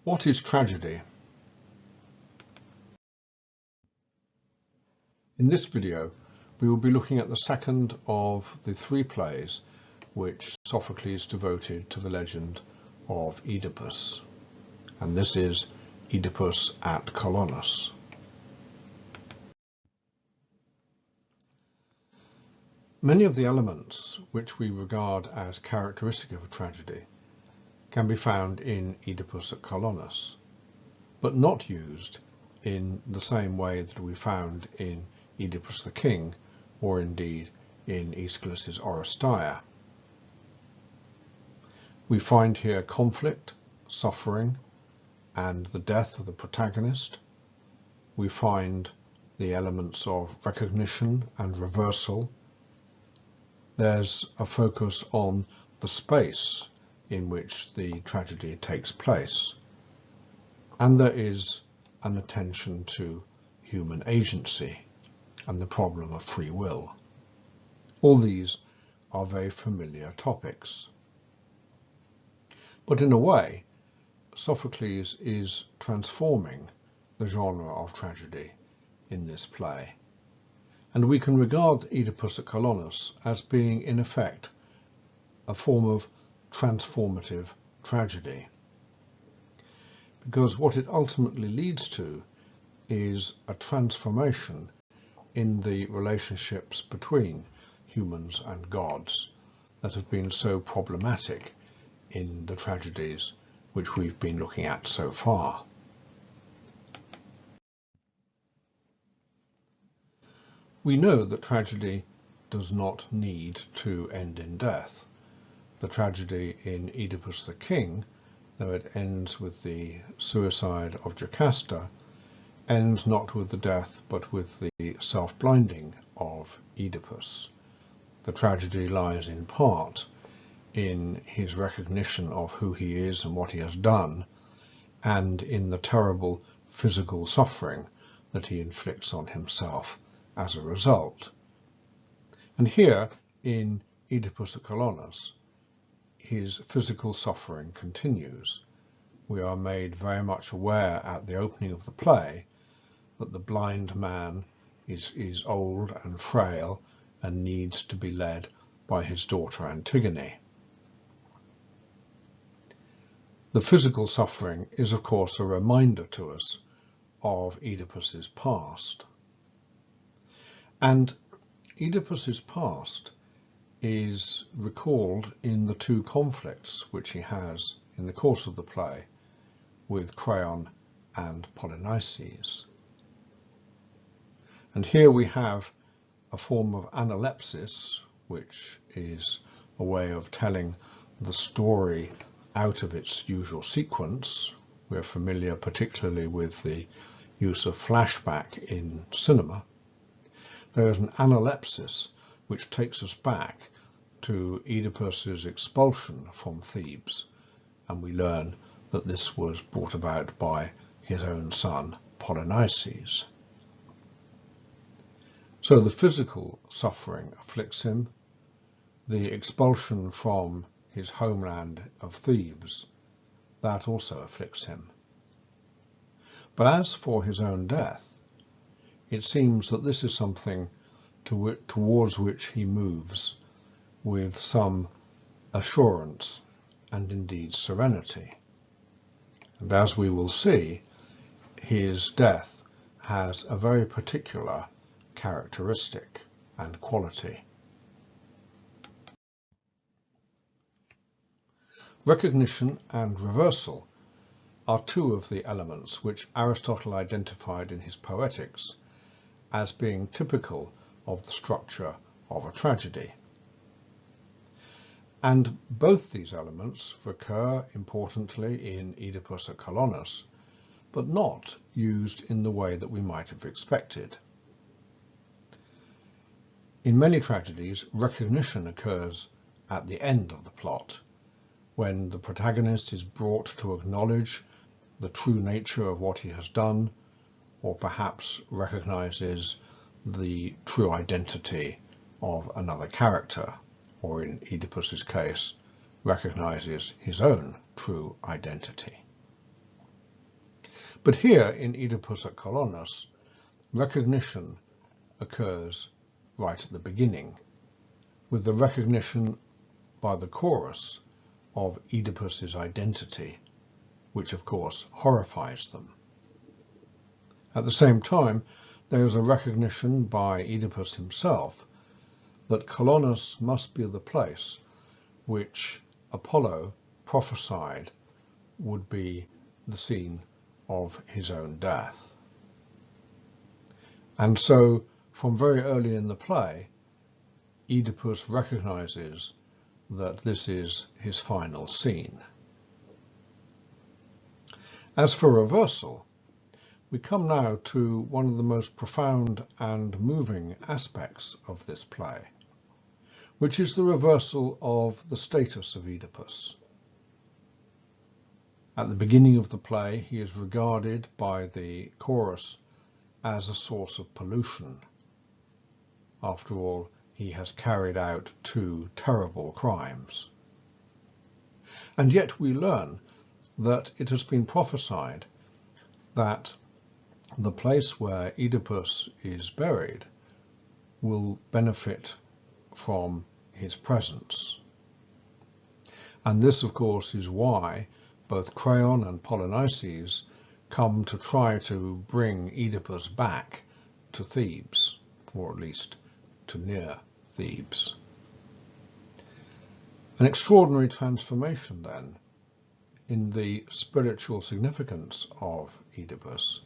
What is tragedy? In this video, we will be looking at the second of the three plays which Sophocles devoted to the legend of Oedipus, and this is Oedipus at Colonus. Many of the elements which we regard as characteristic of a tragedy can be found in Oedipus at Colonus, but not used in the same way that we found in Oedipus the King, or indeed in Aeschylus's Oresteia. We find here conflict, suffering, and the death of the protagonist. We find the elements of recognition and reversal. There's a focus on the space in which the tragedy takes place, and there is an attention to human agency and the problem of free will. All these are very familiar topics. But in a way, Sophocles is transforming the genre of tragedy in this play, and we can regard Oedipus at Colonus as being, in effect, a form of transformative tragedy, because what it ultimately leads to is a transformation in the relationships between humans and gods that have been so problematic in the tragedies which we've been looking at so far. We know that tragedy does not need to end in death. The tragedy in Oedipus the King, though it ends with the suicide of Jocasta, ends not with the death but with the self-blinding of Oedipus. The tragedy lies in part in his recognition of who he is and what he has done, and in the terrible physical suffering that he inflicts on himself as a result. And here in Oedipus at Colonus, his physical suffering continues. We are made very much aware at the opening of the play that the blind man is old and frail and needs to be led by his daughter Antigone. The physical suffering is, of course, a reminder to us of Oedipus's past. And Oedipus's past is recalled in the two conflicts which he has in the course of the play with Creon and Polynices. And here we have a form of analepsis, which is a way of telling the story out of its usual sequence. We're familiar particularly with the use of flashback in cinema. There is an analepsis which takes us back to Oedipus's expulsion from Thebes, and we learn that this was brought about by his own son Polynices. So the physical suffering afflicts him, the expulsion from his homeland of Thebes, that also afflicts him. But as for his own death, it seems that this is something towards which he moves with some assurance and indeed serenity. And as we will see, his death has a very particular characteristic and quality. Recognition and reversal are two of the elements which Aristotle identified in his Poetics as being typical of the structure of a tragedy. And both these elements recur importantly in Oedipus at Colonus, but not used in the way that we might have expected. In many tragedies, recognition occurs at the end of the plot, when the protagonist is brought to acknowledge the true nature of what he has done, or perhaps recognizes the true identity of another character, or in Oedipus's case, recognizes his own true identity. But here in Oedipus at Colonus, recognition occurs right at the beginning, with the recognition by the chorus of Oedipus's identity, which of course horrifies them. At the same time, there is a recognition by Oedipus himself that Colonus must be the place which Apollo prophesied would be the scene of his own death. And so, from very early in the play, Oedipus recognizes that this is his final scene. As for reversal, we come now to one of the most profound and moving aspects of this play, which is the reversal of the status of Oedipus. At the beginning of the play, he is regarded by the chorus as a source of pollution. After all, he has carried out 2 terrible crimes. And yet we learn that it has been prophesied that the place where Oedipus is buried will benefit from his presence. And this, of course, is why both Creon and Polynices come to try to bring Oedipus back to Thebes, or at least to near Thebes. An extraordinary transformation, then, in the spiritual significance of Oedipus,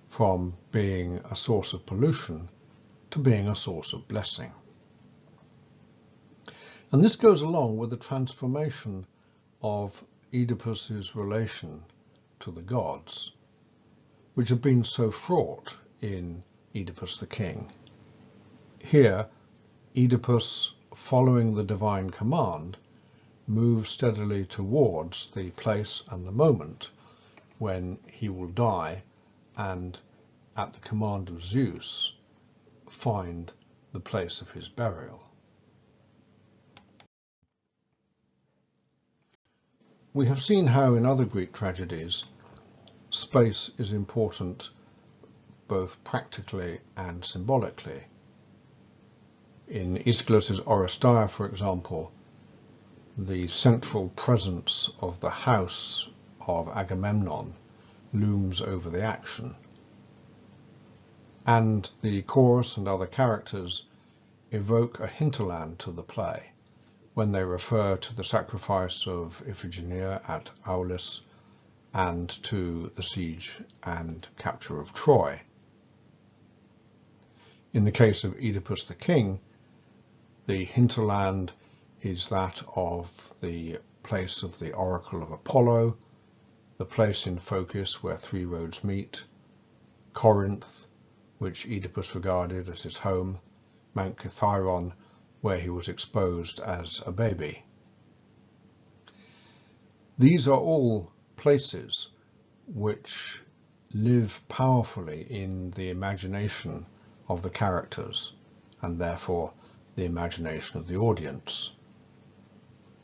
from being a source of pollution to being a source of blessing. And this goes along with the transformation of Oedipus's relation to the gods, which have been so fraught in Oedipus the king. Here, Oedipus, following the divine command, moves steadily towards the place and the moment when he will die and, at the command of Zeus, find the place of his burial. We have seen how in other Greek tragedies space is important both practically and symbolically. In Aeschylus's Oresteia, for example, the central presence of the house of Agamemnon looms over the action, and the chorus and other characters evoke a hinterland to the play when they refer to the sacrifice of Iphigenia at Aulis and to the siege and capture of Troy. In the case of Oedipus the king, the hinterland is that of the place of the oracle of Apollo, the place in focus where 3 roads meet, Corinth, which Oedipus regarded as his home, Mount Kithaeron, where he was exposed as a baby. These are all places which live powerfully in the imagination of the characters and therefore the imagination of the audience.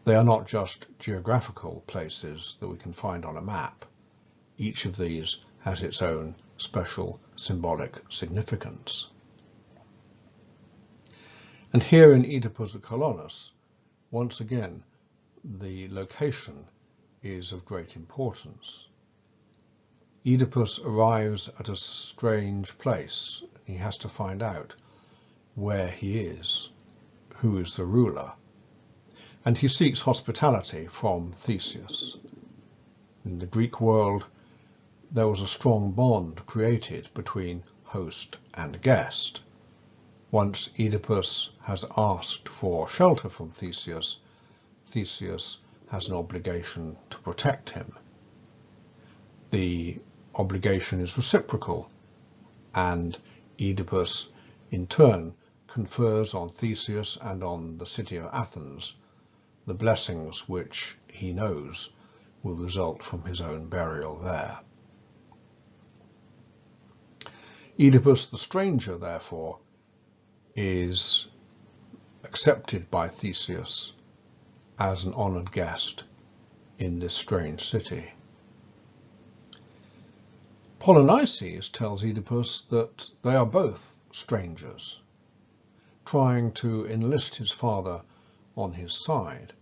They are not just geographical places that we can find on a map. Each of these has its own special symbolic significance. And here in Oedipus at Colonus, once again, the location is of great importance. Oedipus arrives at a strange place. He has to find out where he is, who is the ruler, and he seeks hospitality from Theseus. In the Greek world, there was a strong bond created between host and guest. Once Oedipus has asked for shelter from Theseus, Theseus has an obligation to protect him. The obligation is reciprocal, and Oedipus in turn confers on Theseus and on the city of Athens the blessings which he knows will result from his own burial there. Oedipus the stranger, therefore, is accepted by Theseus as an honoured guest in this strange city. Polynices tells Oedipus that they are both strangers, trying to enlist his father on his side.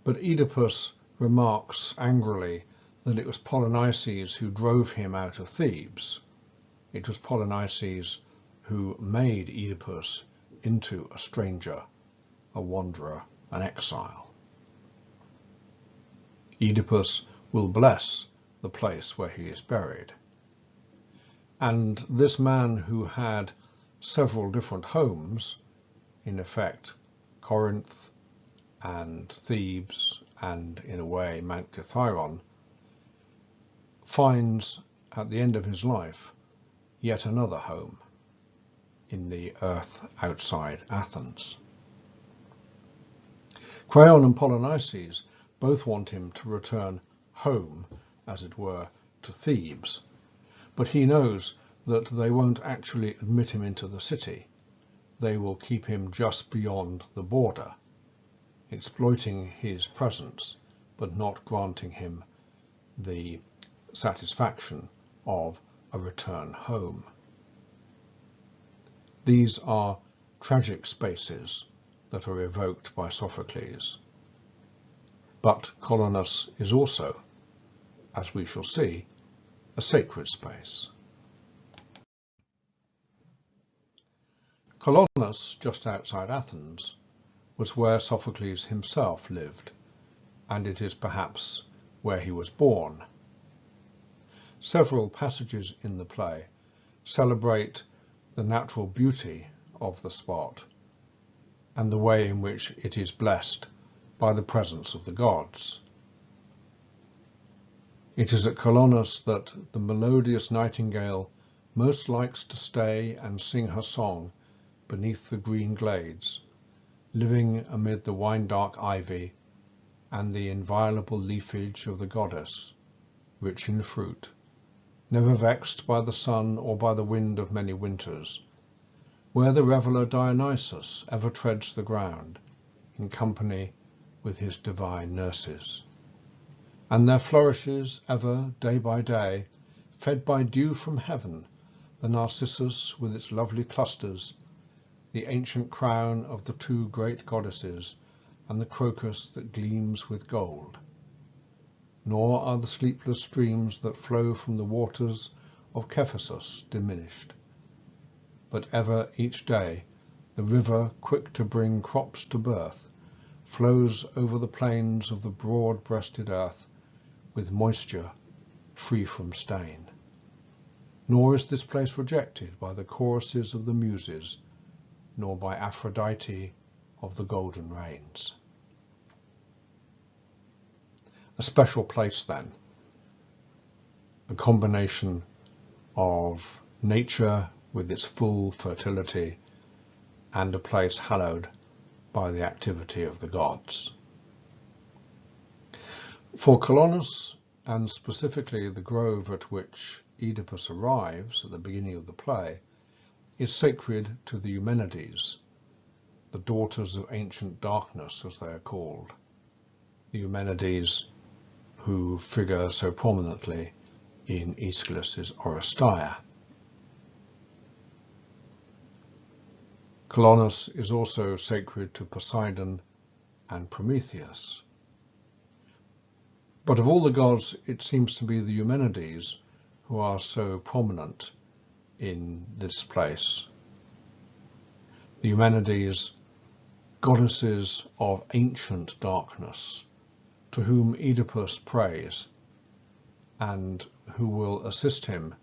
But Oedipus remarks angrily that it was Polynices who drove him out of Thebes. It was Polynices who made Oedipus into a stranger, a wanderer, an exile. Oedipus will bless the place where he is buried. And this man who had several different homes, in effect Corinth and Thebes and in a way Mount Kithairon, finds at the end of his life yet another home in the earth outside Athens. Creon and Polynices both want him to return home, as it were, to Thebes, but he knows that they won't actually admit him into the city. They will keep him just beyond the border, exploiting his presence, but not granting him the satisfaction of a return home. These are tragic spaces that are evoked by Sophocles. But Colonus is also, as we shall see, a sacred space. Colonus, just outside Athens, was where Sophocles himself lived, and it is perhaps where he was born. Several passages in the play celebrate the natural beauty of the spot and the way in which it is blessed by the presence of the gods. It is at Colonus that the melodious nightingale most likes to stay and sing her song beneath the green glades, living amid the wine-dark ivy and the inviolable leafage of the goddess, rich in fruit, never vexed by the sun or by the wind of many winters, where the reveller Dionysus ever treads the ground, in company with his divine nurses. And there flourishes ever, day by day, fed by dew from heaven, the narcissus with its lovely clusters, the ancient crown of the two great goddesses, and the crocus that gleams with gold. Nor are the sleepless streams that flow from the waters of Cephisus diminished. But ever each day the river, quick to bring crops to birth, flows over the plains of the broad-breasted earth with moisture free from stain. Nor is this place rejected by the choruses of the Muses, nor by Aphrodite of the golden rains. A special place then, a combination of nature with its full fertility and a place hallowed by the activity of the gods. For Colonus, and specifically the grove at which Oedipus arrives at the beginning of the play, is sacred to the Eumenides, the daughters of ancient darkness as they are called, the Eumenides who figure so prominently in Aeschylus's Oresteia. Colonus is also sacred to Poseidon and Prometheus. But of all the gods, it seems to be the Eumenides who are so prominent in this place. The Eumenides, goddesses of ancient darkness, to whom Oedipus prays, and who will assist him,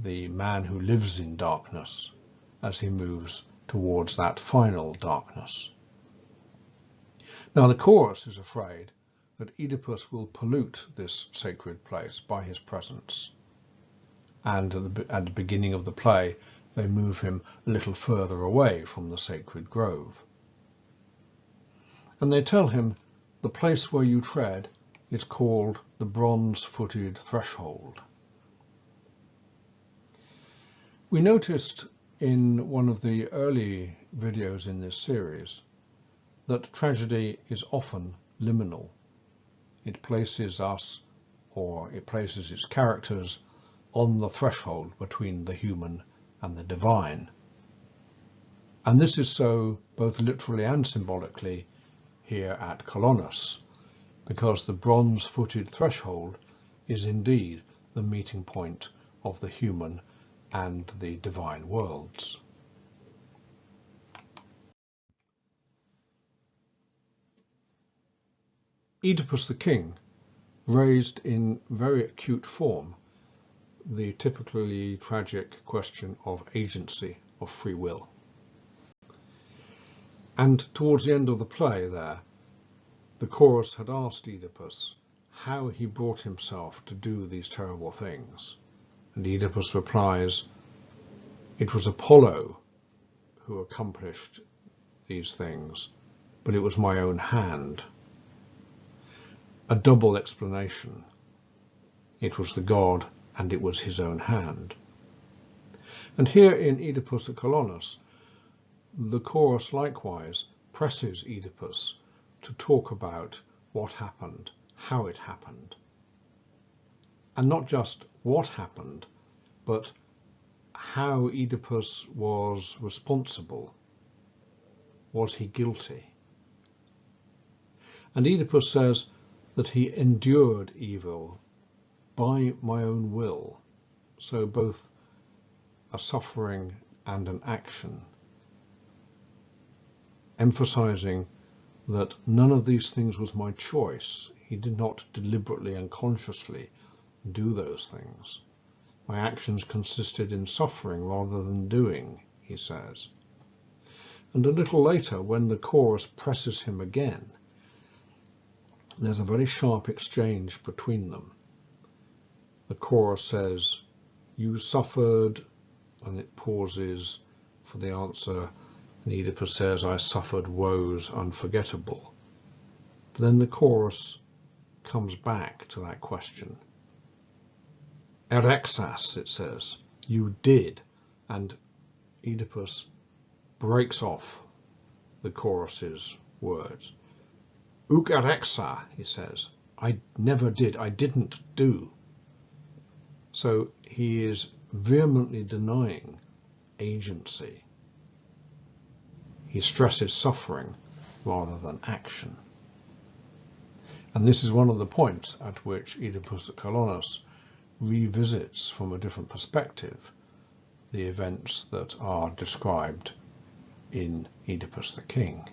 the man who lives in darkness, as he moves towards that final darkness. Now the chorus is afraid that Oedipus will pollute this sacred place by his presence, and at the beginning of the play they move him a little further away from the sacred grove. And they tell him, the place where you tread is called the bronze-footed threshold. We noticed in one of the early videos in this series that tragedy is often liminal. It places us, or it places its characters, on the threshold between the human and the divine. And this is so both literally and symbolically here at Colonus, because the bronze-footed threshold is indeed the meeting point of the human and the divine worlds. Oedipus the king raised in very acute form the typically tragic question of agency, of free will. And towards the end of the play there, the chorus had asked Oedipus how he brought himself to do these terrible things. And Oedipus replies, "It was Apollo who accomplished these things, but it was my own hand." A double explanation. It was the god and it was his own hand. And here in Oedipus at Colonus, the chorus likewise presses Oedipus to talk about what happened, how it happened. And not just what happened, but how Oedipus was responsible. Was he guilty? And Oedipus says that he endured evil by my own will, so both a suffering and an action, emphasizing that none of these things was my choice. He did not deliberately and consciously do those things. My actions consisted in suffering rather than doing, he says. And a little later, when the chorus presses him again, there's a very sharp exchange between them. The chorus says, "You suffered," and it pauses for the answer, and Oedipus says, "I suffered woes unforgettable." But then the chorus comes back to that question. "Erexas," it says, "you did," and Oedipus breaks off the chorus's words. "Uk erexa," he says, "I never did, I didn't do." So he is vehemently denying agency. He stresses suffering rather than action. And this is one of the points at which Oedipus at Colonus revisits from a different perspective the events that are described in Oedipus the king.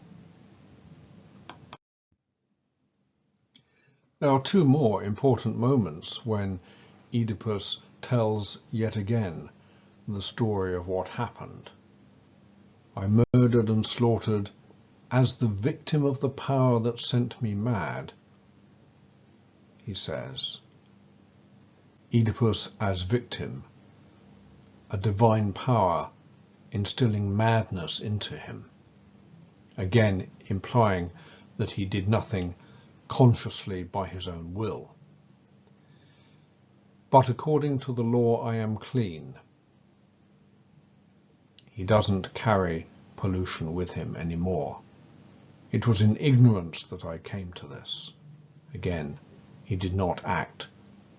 There are two more important moments when Oedipus tells yet again the story of what happened. "I murdered and slaughtered as the victim of the power that sent me mad," he says. Oedipus as victim, a divine power instilling madness into him, again implying that he did nothing consciously by his own will. "But according to the law I am clean." He doesn't carry pollution with him anymore. "It was in ignorance that I came to this." Again, he did not act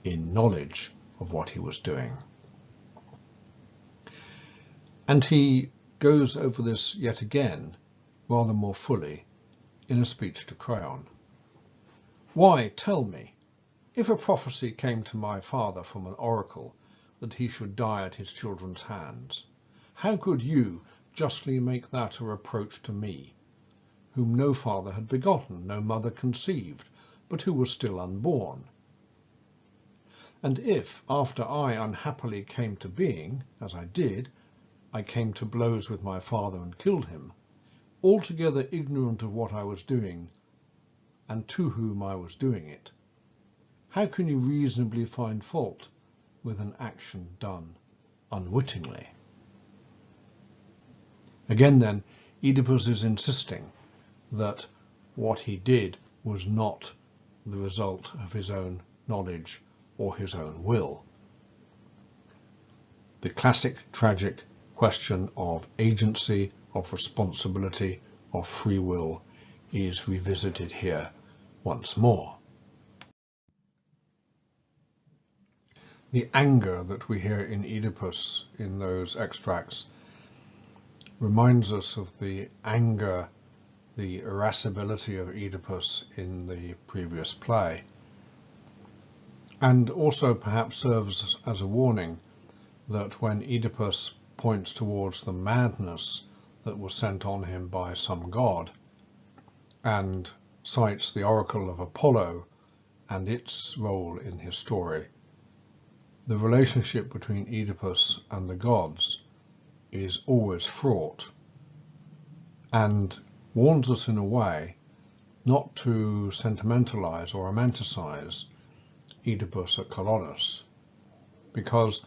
in knowledge of what he was doing. And he goes over this yet again, rather more fully, in a speech to Creon. "Why, tell me, if a prophecy came to my father from an oracle that he should die at his children's hands, how could you justly make that a reproach to me, whom no father had begotten, no mother conceived, but who was still unborn? And if, after I unhappily came to being, as I did, I came to blows with my father and killed him, altogether ignorant of what I was doing and to whom I was doing it, how can you reasonably find fault with an action done unwittingly?" Again then, Oedipus is insisting that what he did was not the result of his own knowledge or his own will. The classic tragic question of agency, of responsibility, of free will is revisited here once more. The anger that we hear in Oedipus in those extracts reminds us of the anger, the irascibility of Oedipus in the previous play, and also perhaps serves as a warning that when Oedipus points towards the madness that was sent on him by some god and cites the oracle of Apollo and its role in his story, the relationship between Oedipus and the gods is always fraught, and warns us in a way not to sentimentalize or romanticize Oedipus at Colonus, because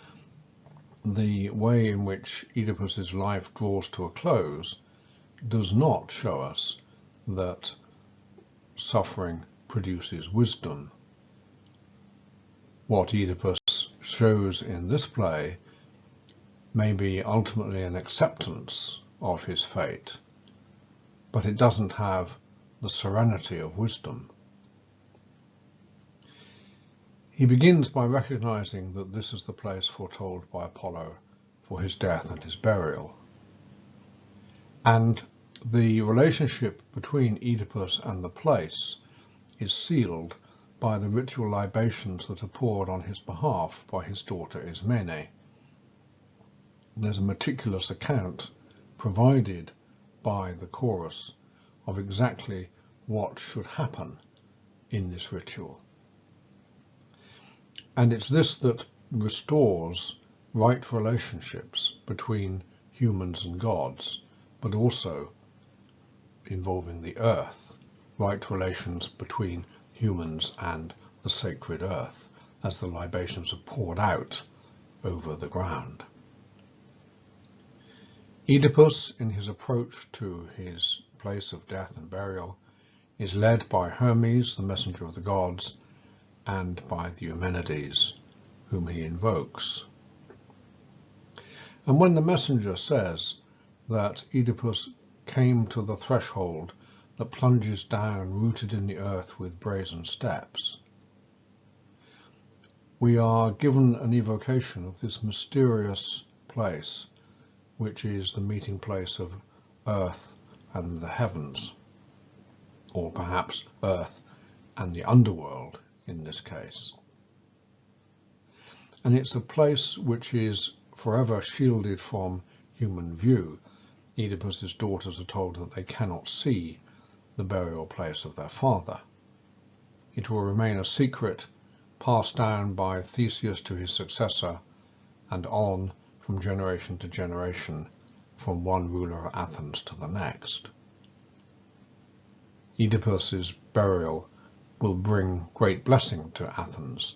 the way in which Oedipus's life draws to a close does not show us that suffering produces wisdom. What Oedipus shows in this play may be ultimately an acceptance of his fate, but it doesn't have the serenity of wisdom. He begins by recognizing that this is the place foretold by Apollo for his death and his burial. And the relationship between Oedipus and the place is sealed by the ritual libations that are poured on his behalf by his daughter Ismene. There's a meticulous account provided by the chorus of exactly what should happen in this ritual. And it's this that restores right relationships between humans and gods, but also involving the earth, right relations between humans and the sacred earth, as the libations are poured out over the ground. Oedipus, in his approach to his place of death and burial, is led by Hermes, the messenger of the gods, and by the Eumenides, whom he invokes. And when the messenger says that Oedipus came to the threshold that plunges down rooted in the earth with brazen steps, we are given an evocation of this mysterious place, which is the meeting place of earth and the heavens, or perhaps earth and the underworld in this case. And it's a place which is forever shielded from human view. Oedipus's daughters are told that they cannot see the burial place of their father. It will remain a secret passed down by Theseus to his successor and on from generation to generation, from one ruler of Athens to the next. Oedipus's burial will bring great blessing to Athens,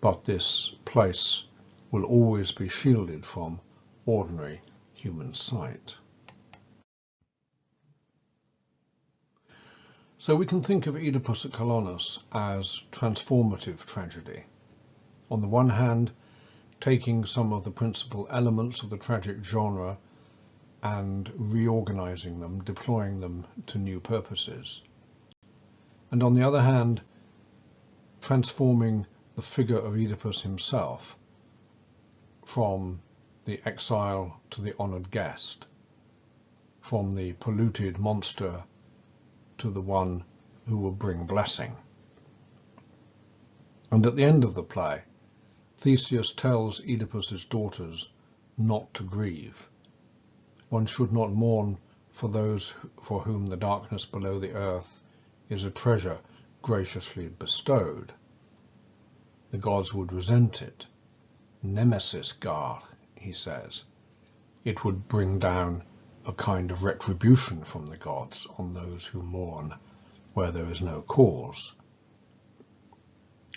but this place will always be shielded from ordinary human sight. So we can think of Oedipus at Colonus as transformative tragedy. On the one hand, taking some of the principal elements of the tragic genre and reorganizing them, deploying them to new purposes. And on the other hand, transforming the figure of Oedipus himself from the exile to the honored guest, from the polluted monster to the one who will bring blessing. And at the end of the play, Theseus tells Oedipus's daughters not to grieve. One should not mourn for those for whom the darkness below the earth is a treasure graciously bestowed. The gods would resent it. Nemesis gar, he says. It would bring down a kind of retribution from the gods on those who mourn where there is no cause.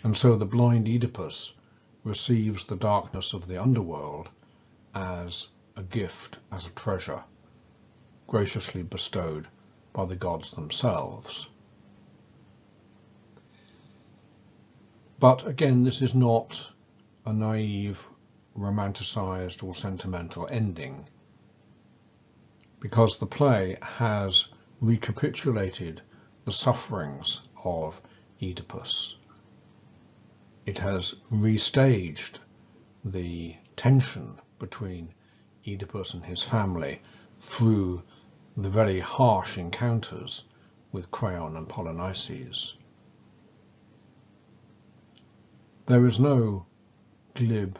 And so the blind Oedipus receives the darkness of the underworld as a gift, as a treasure, graciously bestowed by the gods themselves. But again, this is not a naive, romanticized or sentimental ending, because the play has recapitulated the sufferings of Oedipus. it has restaged the tension between Oedipus and his family through the very harsh encounters with Creon and Polynices. There is no glib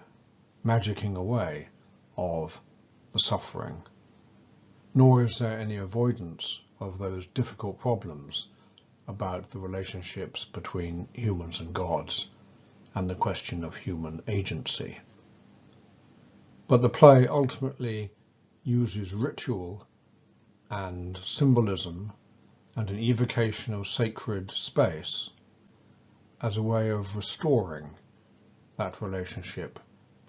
magicking away of the suffering, nor is there any avoidance of those difficult problems about the relationships between humans and gods and the question of human agency. But the play ultimately uses ritual and symbolism and an evocation of sacred space as a way of restoring that relationship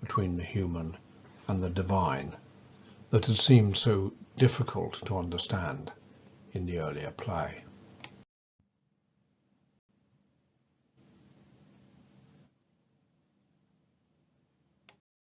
between the human and the divine that had seemed so difficult to understand in the earlier play.